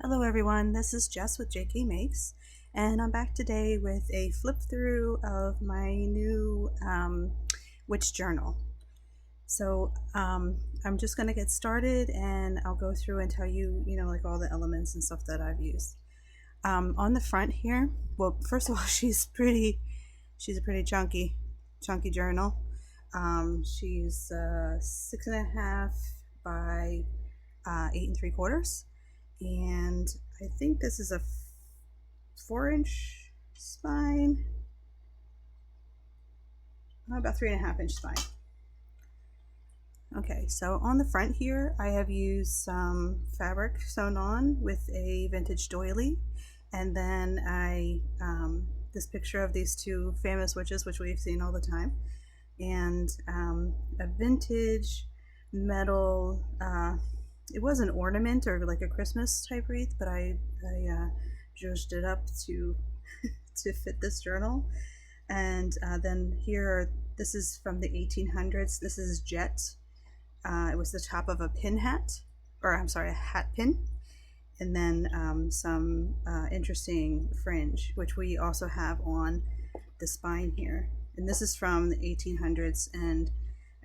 Hello everyone, this is Jess with JK Makes, and I'm back today with a flip through of my new witch journal. So I'm just going to get started and I'll go through and tell you, like all the elements and stuff that I've used. On the front here, well, first of all, she's a pretty chunky journal. She's 6.5 by 8 3/4. And I think this is a 4-inch spine, about 3.5-inch spine. Okay, so on the front here, I have used some fabric sewn on with a vintage doily, and then this picture of these two famous witches, which we've seen all the time, and a vintage metal. It was an ornament or like a Christmas type wreath, but I zhuzhed it up to to fit this journal. And then here, this is from the 1800s. This is jet. It was the top of a pin hat, or I'm sorry, a hat pin, and then some interesting fringe, which we also have on the spine here. And this is from the 1800s, and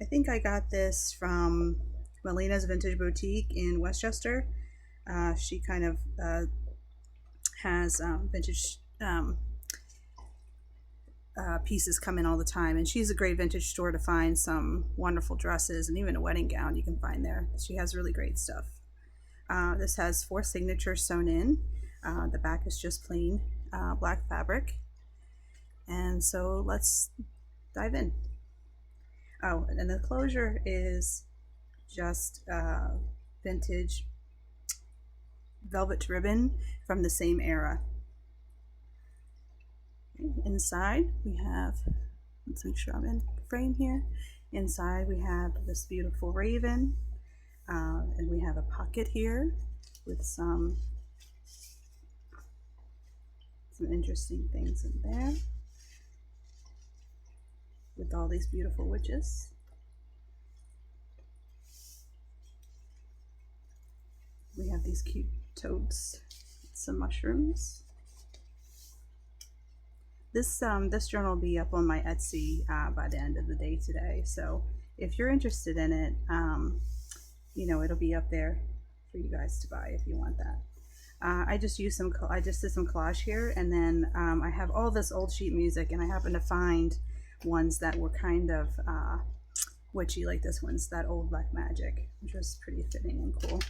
I think I got this from Melina's Vintage Boutique in Westchester. She kind of has vintage pieces come in all the time, and she's a great vintage store to find some wonderful dresses and even a wedding gown you can find there. She has really great stuff. This has 4 signatures sewn in. The back is just plain black fabric. And so let's dive in. Oh, and the closure is just vintage velvet ribbon from the same era. Okay, inside we have, let's make sure I'm in frame here. Inside we have this beautiful raven, and we have a pocket here with some interesting things in there with all these beautiful witches. We have these cute toads, some mushrooms. This journal will be up on my Etsy by the end of the day today. So if you're interested in it, it'll be up there for you guys to buy if you want that. I just did some collage here, and then I have all this old sheet music, and I happen to find ones that were kind of witchy, like this one's that old black magic, which was pretty fitting and cool.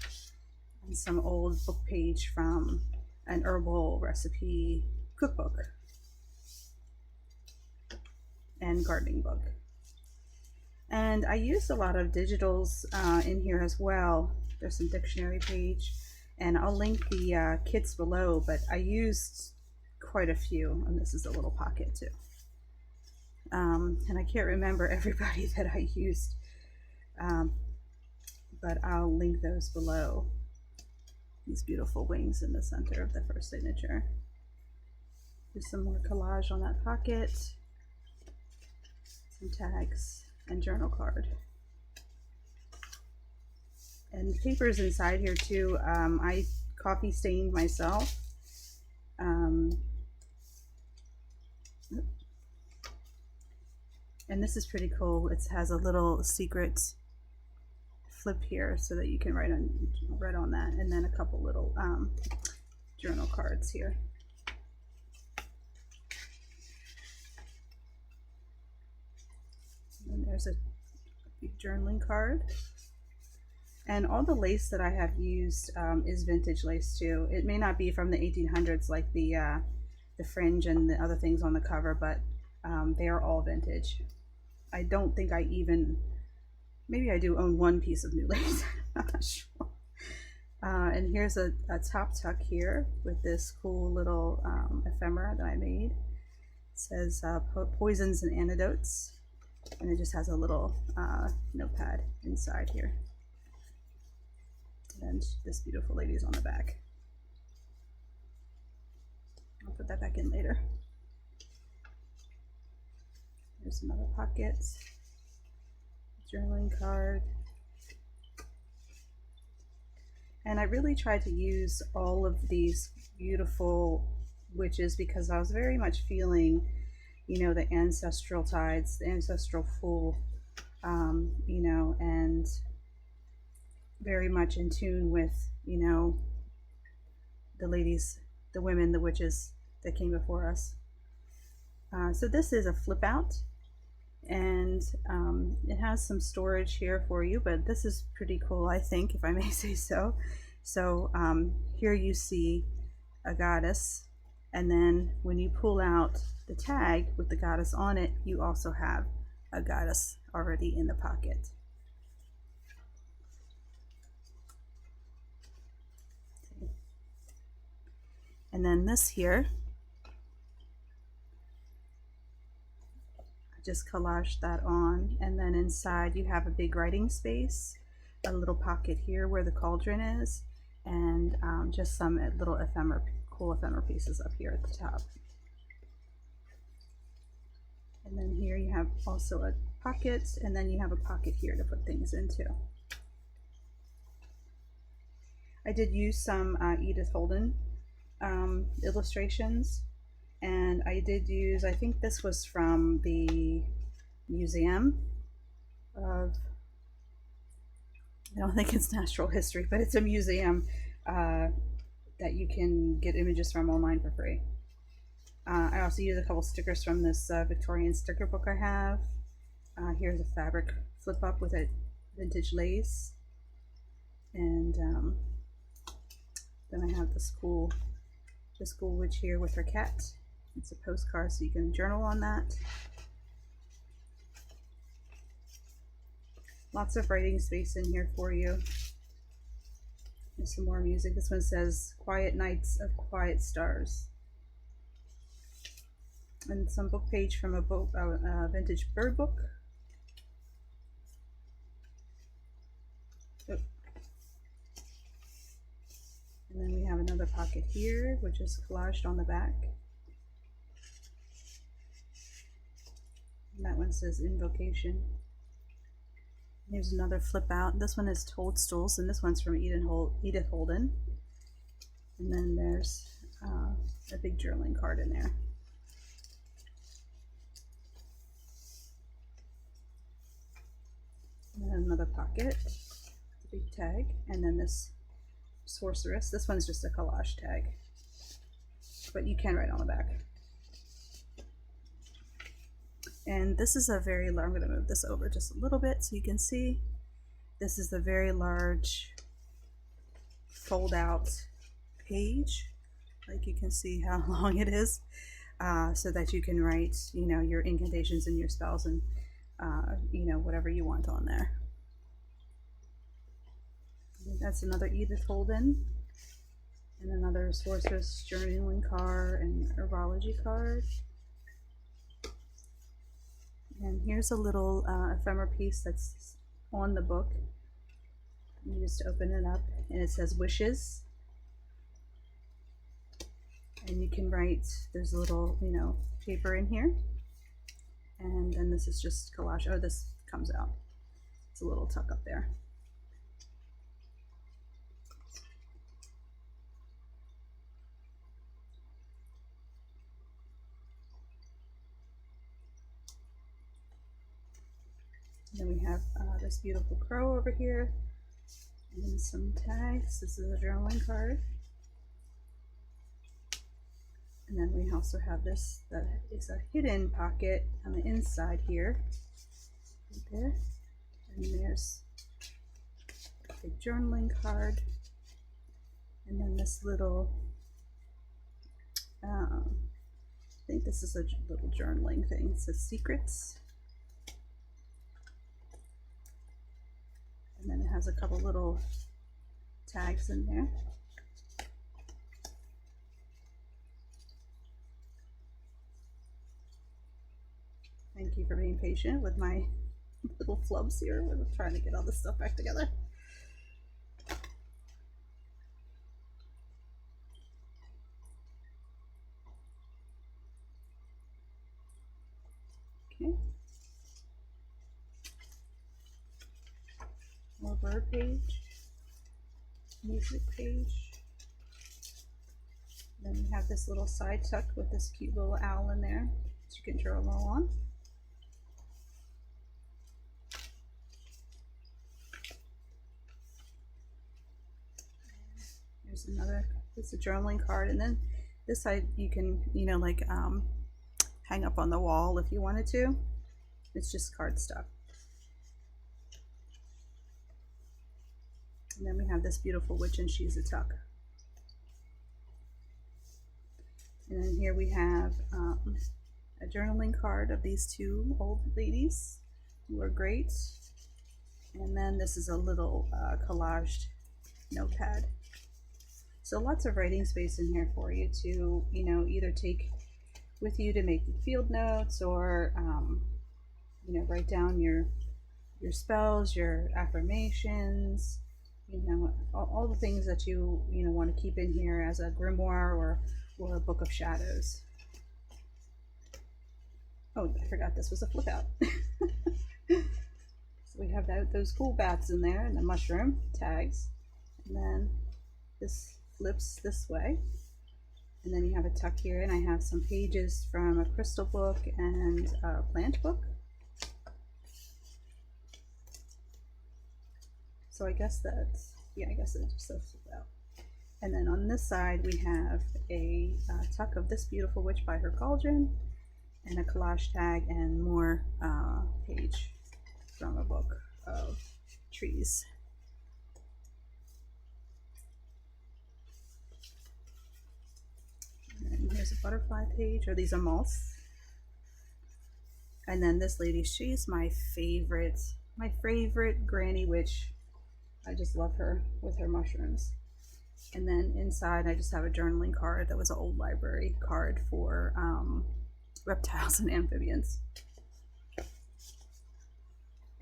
And some old book page from an herbal recipe cookbook and gardening book. And I used a lot of digitals in here as well. There's some dictionary page, and I'll link the kits below, but I used quite a few, and this is a little pocket too. And I can't remember everybody that I used, but I'll link those below. These beautiful wings in the center of the first signature. There's some more collage on that pocket, some tags, and journal card. And papers inside here too. I coffee stained myself. And this is pretty cool. It has a little secret flip here so that you can write on that, and then a couple little journal cards here. And there's a big journaling card. And all the lace that I have used is vintage lace too. It may not be from the 1800s like the fringe and the other things on the cover, but they are all vintage. I don't think I even, maybe I do own one piece of new lace. I'm not sure. And here's a top tuck here with this cool little ephemera that I made. It says poisons and antidotes, and it just has a little notepad inside here. And this beautiful lady's on the back. I'll put that back in later. There's some other pockets. Journaling card. And I really tried to use all of these beautiful witches because I was very much feeling, you know, the ancestral tides, the ancestral full, you know, and very much in tune with, you know, the ladies, the women, the witches that came before us. So this is a flip out, and it has some storage here for you, but this is pretty cool, I think, if I may say so. So here you see a goddess, and then when you pull out the tag with the goddess on it, you also have a goddess already in the pocket. And then this here, I just collaged that on, and then inside you have a big writing space, a little pocket here where the cauldron is, and just some little cool ephemera pieces up here at the top. And then here you have also a pocket, and then you have a pocket here to put things into. I did use some Edith Holden illustrations, and I did use, I think this was from the museum of, I don't think it's natural history, but it's a museum that you can get images from online for free. I also used a couple stickers from this Victorian sticker book I have. Here's a fabric flip up with a vintage lace, and then I have this cool witch here with her cat. It's a postcard, so you can journal on that. Lots of writing space in here for you. There's some more music. This one says Quiet Nights of Quiet Stars. And some book page from a book, vintage bird book. Oh. And then we have another pocket here, which is collaged on the back. And that one says Invocation. Here's another flip out. This one is Toadstools, and this one's from Edith Holden. And then there's a big journaling card in there. And then another pocket, a big tag, and then this sorceress. This one's just a collage tag, but you can write on the back. And this is a very large, I'm going to move this over just a little bit so you can see. This is the very large fold out page. Like, you can see how long it is, so that you can write, you know, your incantations and your spells and you know, whatever you want on there. That's another Edith Holden, and another Sorceress journaling card and herbology card. And here's a little ephemera piece that's on the book. You just open it up, and it says Wishes. And you can write, there's a little, you know, paper in here. And then this is just collage. Oh, this comes out. It's a little tuck up there. Then we have this beautiful crow over here, and then some tags. This is a journaling card. And then we also have this that is a hidden pocket on the inside here. Right there. And there's a journaling card. And then this little, I think this is a little journaling thing. It says Secrets. And then it has a couple little tags in there. Thank you for being patient with my little flubs here. We're trying to get all this stuff back together. Okay. More bird page. music page. Then we have this little side tuck with this cute little owl in there that you can journal on. There's another, it's a journaling card, and then this side you can, you know, like hang up on the wall if you wanted to. It's just card stuff. And then we have this beautiful witch, and she's a tuck. And then here we have a journaling card of these two old ladies who are great. And then this is a little collaged notepad. So lots of writing space in here for you to, you know, either take with you to make field notes, or you know, write down your spells, your affirmations, you know, all the things that you know want to keep in here as a grimoire or a book of shadows. Oh, I forgot this was a flip out. So we have those cool bats in there, and the mushroom tags, and then this flips this way, and then you have a tuck here, and I have some pages from a crystal book and a plant book. So I guess that's, yeah, I guess it just says flip out. And then on this side we have a tuck of this beautiful witch by her cauldron, and a collage tag, and more page from a book of trees. And here's a butterfly page, or these are moths. And then this lady, she's my favorite granny witch. I just love her with her mushrooms. And then inside I just have a journaling card that was an old library card for reptiles and amphibians.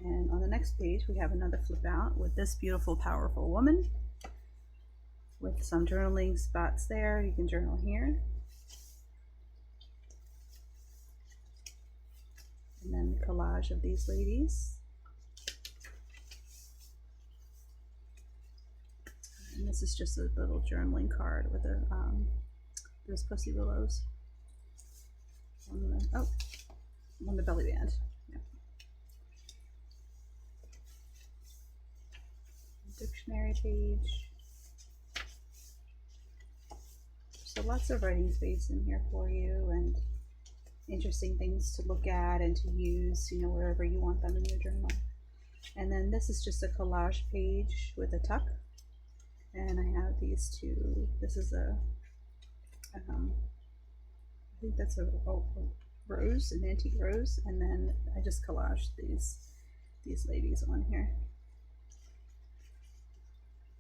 And on the next page we have another flip out with this beautiful powerful woman with some journaling spots there. You can journal here. And then the collage of these ladies. And this is just a little journaling card with a those pussy willows on the belly band. Yeah. Dictionary page. So lots of writing space in here for you, and interesting things to look at and to use, you know, wherever you want them in your journal. And then this is just a collage page with a tuck. And I have these two. This is a, I think that's a rose, an antique rose, and then I just collaged these ladies on here.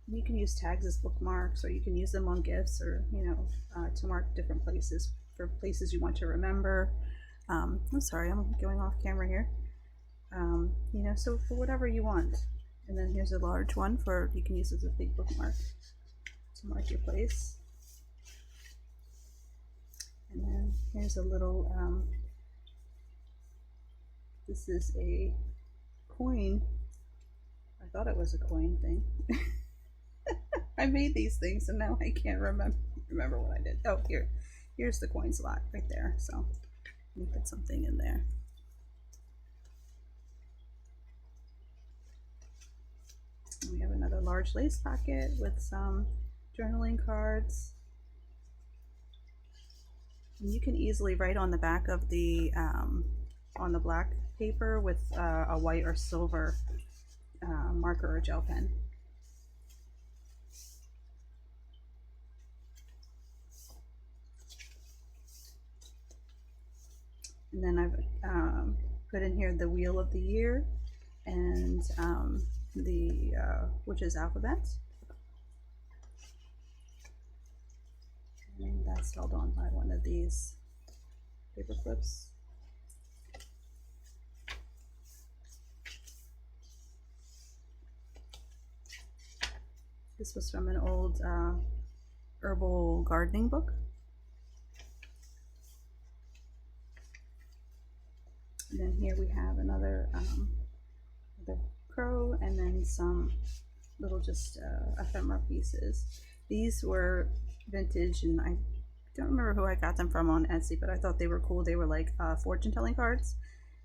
You can use tags as bookmarks, or you can use them on gifts, or, you know, to mark different places, for places you want to remember. I'm sorry, I'm going off camera here. You know, so for whatever you want. And then here's a large one for, you can use as a big bookmark to mark your place. And then here's a little, this is a coin. I thought it was a coin thing. I made these things and now I can't remember what I did. Oh, here's the coin slot right there. So let me put something in there. We have another large lace pocket with some journaling cards. And you can easily write on the back of the on the black paper with a white or silver marker or gel pen. And then I've put in here the wheel of the year and the witch's alphabet. And that's held on by one of these paper clips. This was from an old herbal gardening book. And then here we have another crow, and then some little just ephemera pieces. These were vintage, and I don't remember who I got them from on Etsy, but I thought they were cool. They were like fortune telling cards.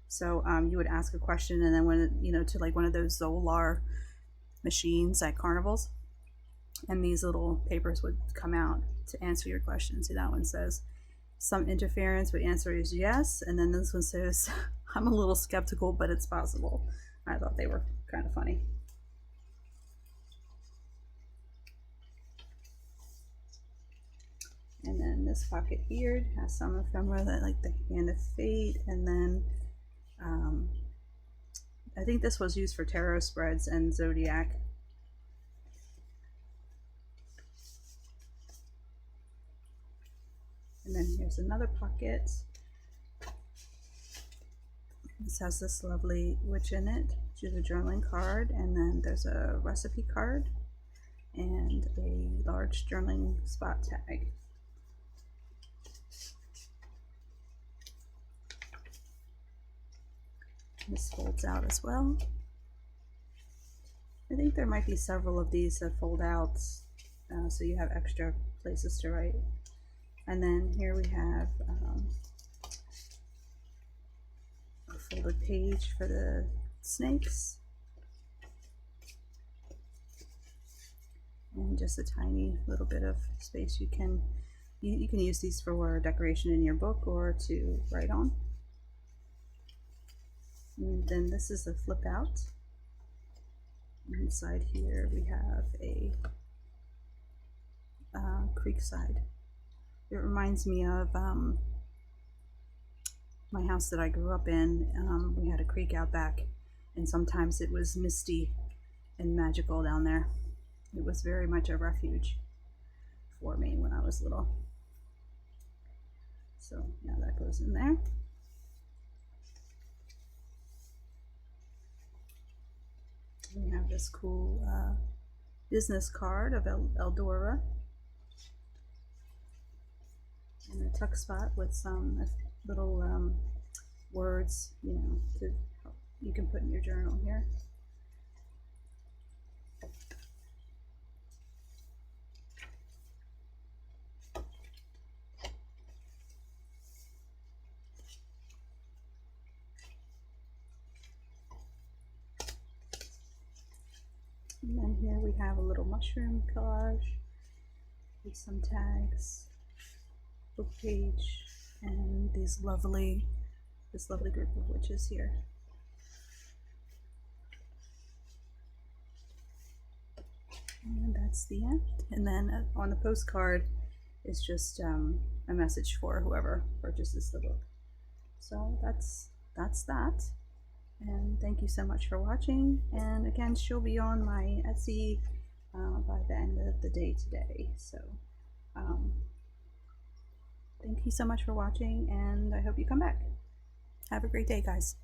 So you would ask a question, and then when to like one of those Zolar machines at carnivals, and these little papers would come out to answer your question. See, that one says some interference, but answer is yes, and then this one says I'm a little skeptical, but it's possible. I thought they were kind of funny. And then this pocket here has some ephemera, that like the Hand of Fate, and then I think this was used for tarot spreads and zodiac. And then here's another pocket. This has this lovely witch in it, which is a journaling card, and then there's a recipe card and a large journaling spot tag. This folds out as well. I think there might be several of these that fold out, so you have extra places to write. And then here we have a folded page for the snakes, and just a tiny little bit of space. You can use these for decoration in your book or to write on. And then this is a flip out. Inside here we have a creekside. It reminds me of my house that I grew up in. We had a creek out back, and sometimes it was misty and magical down there. It was very much a refuge for me when I was little. So now that goes in there. We have this cool business card of Eldora, and a tuck spot with some little words, you can put in your journal here. And then here we have a little mushroom collage with some tags, book page, and this lovely group of witches here. And that's the end. And then on the postcard is just a message for whoever purchases the book. So that's that. And thank you so much for watching. And again, she'll be on my Etsy by the end of the day today. So thank you so much for watching, and I hope you come back. Have a great day, guys.